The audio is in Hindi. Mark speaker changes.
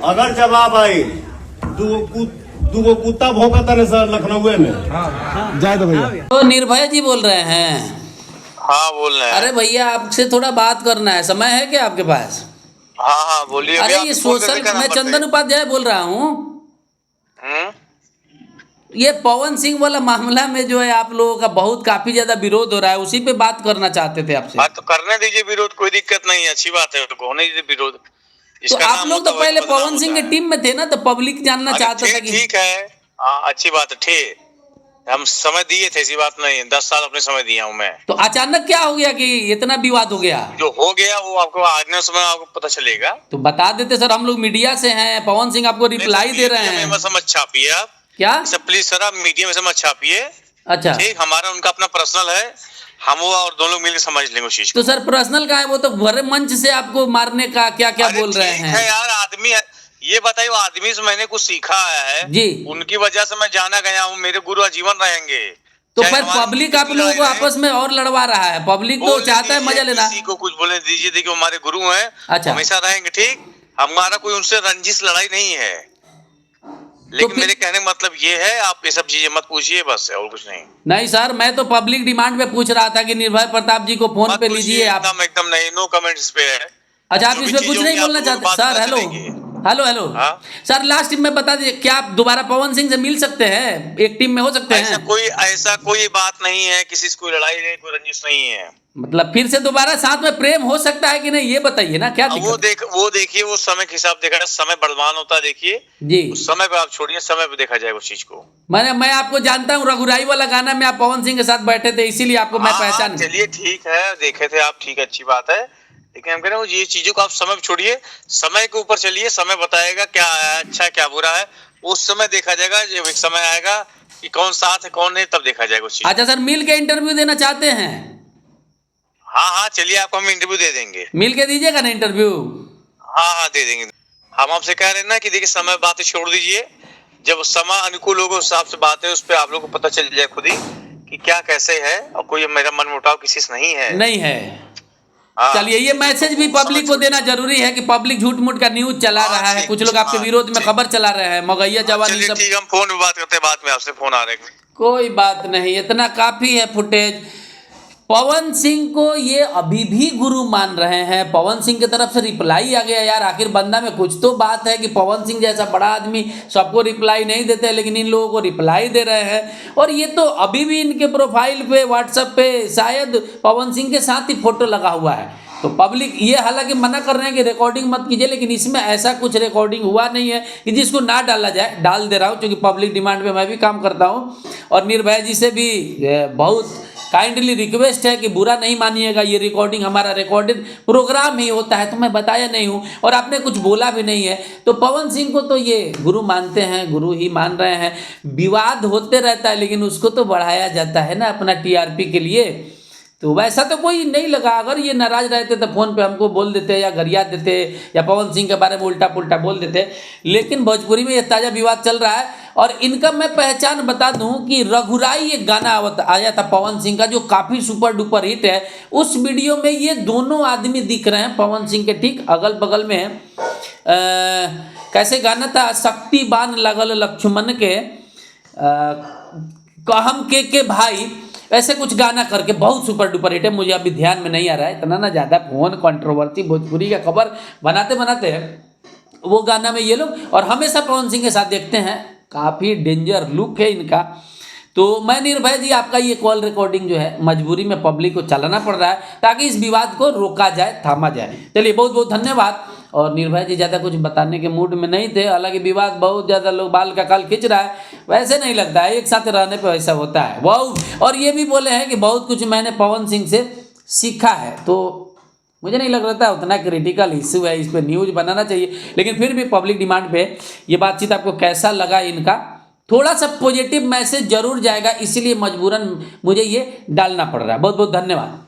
Speaker 1: अगर जवाब आई दूगो कुत्ता भौंकता है सर लखनऊ में।
Speaker 2: जाए दो भैया।
Speaker 3: तो निर्भय जी बोल रहे हैं?
Speaker 4: हाँ बोल रहे हैं।
Speaker 3: अरे भैया आपसे थोड़ा बात करना है, समय है क्या आपके पास?
Speaker 4: हाँ बोलिए।
Speaker 3: अरे ये सोशल, मैं चंदन उपाध्याय बोल रहा हूँ। ये पवन सिंह वाला मामला में जो है आप लोगों का बहुत काफी ज्यादा विरोध हो रहा है, उसी पे बात करना चाहते थे आपसे।
Speaker 4: हाँ तो करने दीजिए विरोध, कोई दिक्कत नहीं है, अच्छी बात है, तो होने दीजिए विरोध।
Speaker 3: तो आप लोग तो पहले पवन सिंह के टीम में थे ना, तो पब्लिक जानना चाहता था कि
Speaker 4: ठीक है। हाँ अच्छी बात है, ठीक, हम समय दिए थे, ऐसी बात नहीं, 10 साल अपने समय दिया हूँ मैं।
Speaker 3: तो अचानक क्या हो गया कि इतना विवाद हो गया?
Speaker 4: जो हो गया वो आपको आने समय आपको पता चलेगा।
Speaker 3: तो बता देते सर, हम लोग मीडिया से हैं, पवन सिंह आपको रिप्लाई दे रहे हैं।
Speaker 4: समझ छापिए आप
Speaker 3: क्या
Speaker 4: सर, प्लीज सर, आप मीडिया में समझ छापिए।
Speaker 3: अच्छा
Speaker 4: ठीक, हमारा उनका अपना पर्सनल है, हम वो और दोनों लोग मिलकर समझ लेंगे उस चीज को।
Speaker 3: तो सर पर्सनल का है, वो तो भरे मंच से आपको मारने का क्या क्या बोल रहे हैं।
Speaker 4: है यार, आदमी है, ये बताइए, वो आदमी से मैंने कुछ सीखा है
Speaker 3: जी,
Speaker 4: उनकी वजह से मैं जाना गया हूँ, मेरे गुरु आजीवन रहेंगे।
Speaker 3: तो फिर पब्लिक आप लोगों को आपस में और लड़वा रहा है, पब्लिक तो चाहता है मजा लेना।
Speaker 4: किसी को कुछ बोले दीजिए, देखिए हमारे गुरु हैं,
Speaker 3: अच्छा
Speaker 4: हमेशा रहेंगे। ठीक, हमारा कोई उनसे रंजिश लड़ाई नहीं है, लेकिन
Speaker 3: तो
Speaker 4: मेरे कहने का मतलब ये है, आप ये सब चीजें मत पूछिए, बस और कुछ नहीं।
Speaker 3: नहीं सर, मैं तो पब्लिक डिमांड पे पूछ रहा था कि निर्भय प्रताप जी को फोन पे लीजिए आप।
Speaker 4: एकदम नहीं, नो कमेंट्स पे है।
Speaker 3: अच्छा आप इसमें कुछ नहीं बोलना चाहते sir? Hello hello hello sir, last में बता दीजिए, क्या आप दोबारा पवन सिंह से मिल सकते हैं, एक टीम में हो सकते हैं?
Speaker 4: ऐसा कोई बात नहीं है, किसी से कोई लड़ाई नहीं, कोई रंजिश नहीं है।
Speaker 3: मतलब फिर से दोबारा साथ में प्रेम हो सकता है कि नहीं, ये बताइए ना, क्या
Speaker 4: वो देखिए, वो समय के हिसाब देखा, समय बलवान होता है, देखिए
Speaker 3: जी,
Speaker 4: उस समय पे आप छोड़िए, समय पे देखा जाएगा उस चीज को।
Speaker 3: मैं आपको जानता हूँ, रघुराई वाला गाना में आप पवन सिंह के साथ बैठे थे, इसीलिए आपको मैं पहचान।
Speaker 4: चलिए ठीक है, देखे थे आप, ठीक है, अच्छी बात है, लेकिन हम कह रहे हैं ये चीजों को आप समय पे छोड़िए, समय के ऊपर चलिए, समय बताएगा क्या है अच्छा क्या बुरा है, उस समय देखा जाएगा, जब एक समय आएगा कि कौन साथ है कौन नहीं, तब देखा जाएगा उस चीज।
Speaker 3: अच्छा सर, मिल के इंटरव्यू देना चाहते हैं?
Speaker 4: हाँ चलिए, आपको हम इंटरव्यू दे देंगे।
Speaker 3: मिल के दीजिएगा ना इंटरव्यू?
Speaker 4: हाँ दे देंगे। हम आपसे कह रहे हैं ना कि देखिए, समय बातें छोड़ दीजिए, जब समय अनुकूल होगा उस हिसाब से बात है, उस पर आप लोग को पता चल जाए खुद ही कि क्या कैसे है, और कोई मेरा मन मुटाव किसी से नहीं है।
Speaker 3: नहीं है। चलिए, ये मैसेज भी पब्लिक को देना जरूरी है कि पब्लिक झूठ मूठ का न्यूज चला रहा है, कुछ लोग आपके विरोध में खबर चला रहे हैं, मगैया जवानी सब।
Speaker 4: ठीक, हम फोन में बात करते हैं, बाद में आपसे फोन आ रहे हैं।
Speaker 3: कोई बात नहीं, इतना काफी है फुटेज। पवन सिंह को ये अभी भी गुरु मान रहे हैं, पवन सिंह की तरफ से रिप्लाई आ गया। यार आखिर बंदा में कुछ तो बात है कि पवन सिंह जैसा बड़ा आदमी सबको रिप्लाई नहीं देते, लेकिन इन लोगों को रिप्लाई दे रहे हैं। और ये तो अभी भी इनके प्रोफाइल पे व्हाट्सएप पे शायद पवन सिंह के साथ ही फोटो लगा हुआ है। तो पब्लिक ये हालांकि मना कर रहे हैं कि रिकॉर्डिंग मत कीजिए, लेकिन इसमें ऐसा कुछ रिकॉर्डिंग हुआ नहीं है कि जिसको ना डाला जाए। डाल दे रहा हूँ, क्योंकि पब्लिक डिमांड पे मैं भी काम करता हूँ, और निर्भय जी से भी बहुत काइंडली रिक्वेस्ट है कि बुरा नहीं मानिएगा, ये रिकॉर्डिंग हमारा रिकॉर्डेड प्रोग्राम ही होता है, तो मैं बताया नहीं हूँ और आपने कुछ बोला भी नहीं है। तो पवन सिंह को तो ये गुरु मानते हैं, गुरु ही मान रहे हैं। विवाद होते रहता है, लेकिन उसको तो बढ़ाया जाता है ना अपना टीआरपी के लिए। तो वैसा तो कोई नहीं लगा, अगर ये नाराज रहते तो फोन पे हमको बोल देते या गरिया देते या पवन सिंह के बारे में उल्टा पुल्टा बोल देते। लेकिन भोजपुरी में ये ताज़ा विवाद चल रहा है, और इनका मैं पहचान बता दूं कि रघुराई एक गाना आया था पवन सिंह का, जो काफ़ी सुपर डुपर हिट है। उस वीडियो में ये दोनों आदमी दिख रहे हैं पवन सिंह के ठीक अगल बगल में। कैसे गाना था, शक्ति बान लगल लक्ष्मण के कहम के भाई, ऐसे कुछ गाना करके बहुत सुपर डुपर हिट है। मुझे अभी ध्यान में नहीं आ रहा है इतना ना ज़्यादा, फोन कंट्रोवर्सी भोजपुरी का खबर बनाते बनाते वो गाना में ये लोग, और हमेशा पवन सिंह के साथ देखते हैं, काफ़ी डेंजर लुक है इनका। तो मैं निर्भय जी, आपका ये कॉल रिकॉर्डिंग जो है मजबूरी में पब्लिक को चलाना पड़ रहा है ताकि इस विवाद को रोका जाए, थामा जाए। चलिए बहुत बहुत धन्यवाद। और निर्भय जी ज़्यादा कुछ बताने के मूड में नहीं थे, हालांकि विवाद बहुत ज़्यादा लोग बाल का काल खींच रहा है, वैसे नहीं लगता है, एक साथ रहने पे वैसा होता है बहुत। और ये भी बोले हैं कि बहुत कुछ मैंने पवन सिंह से सीखा है, तो मुझे नहीं लग रहा था उतना क्रिटिकल इशू है, इस पर न्यूज़ बनाना चाहिए। लेकिन फिर भी पब्लिक डिमांड पे ये बातचीत आपको कैसा लगा, इनका थोड़ा सा पॉजिटिव मैसेज जरूर जाएगा, इसीलिए मजबूरन मुझे ये डालना पड़ रहा है। बहुत बहुत धन्यवाद।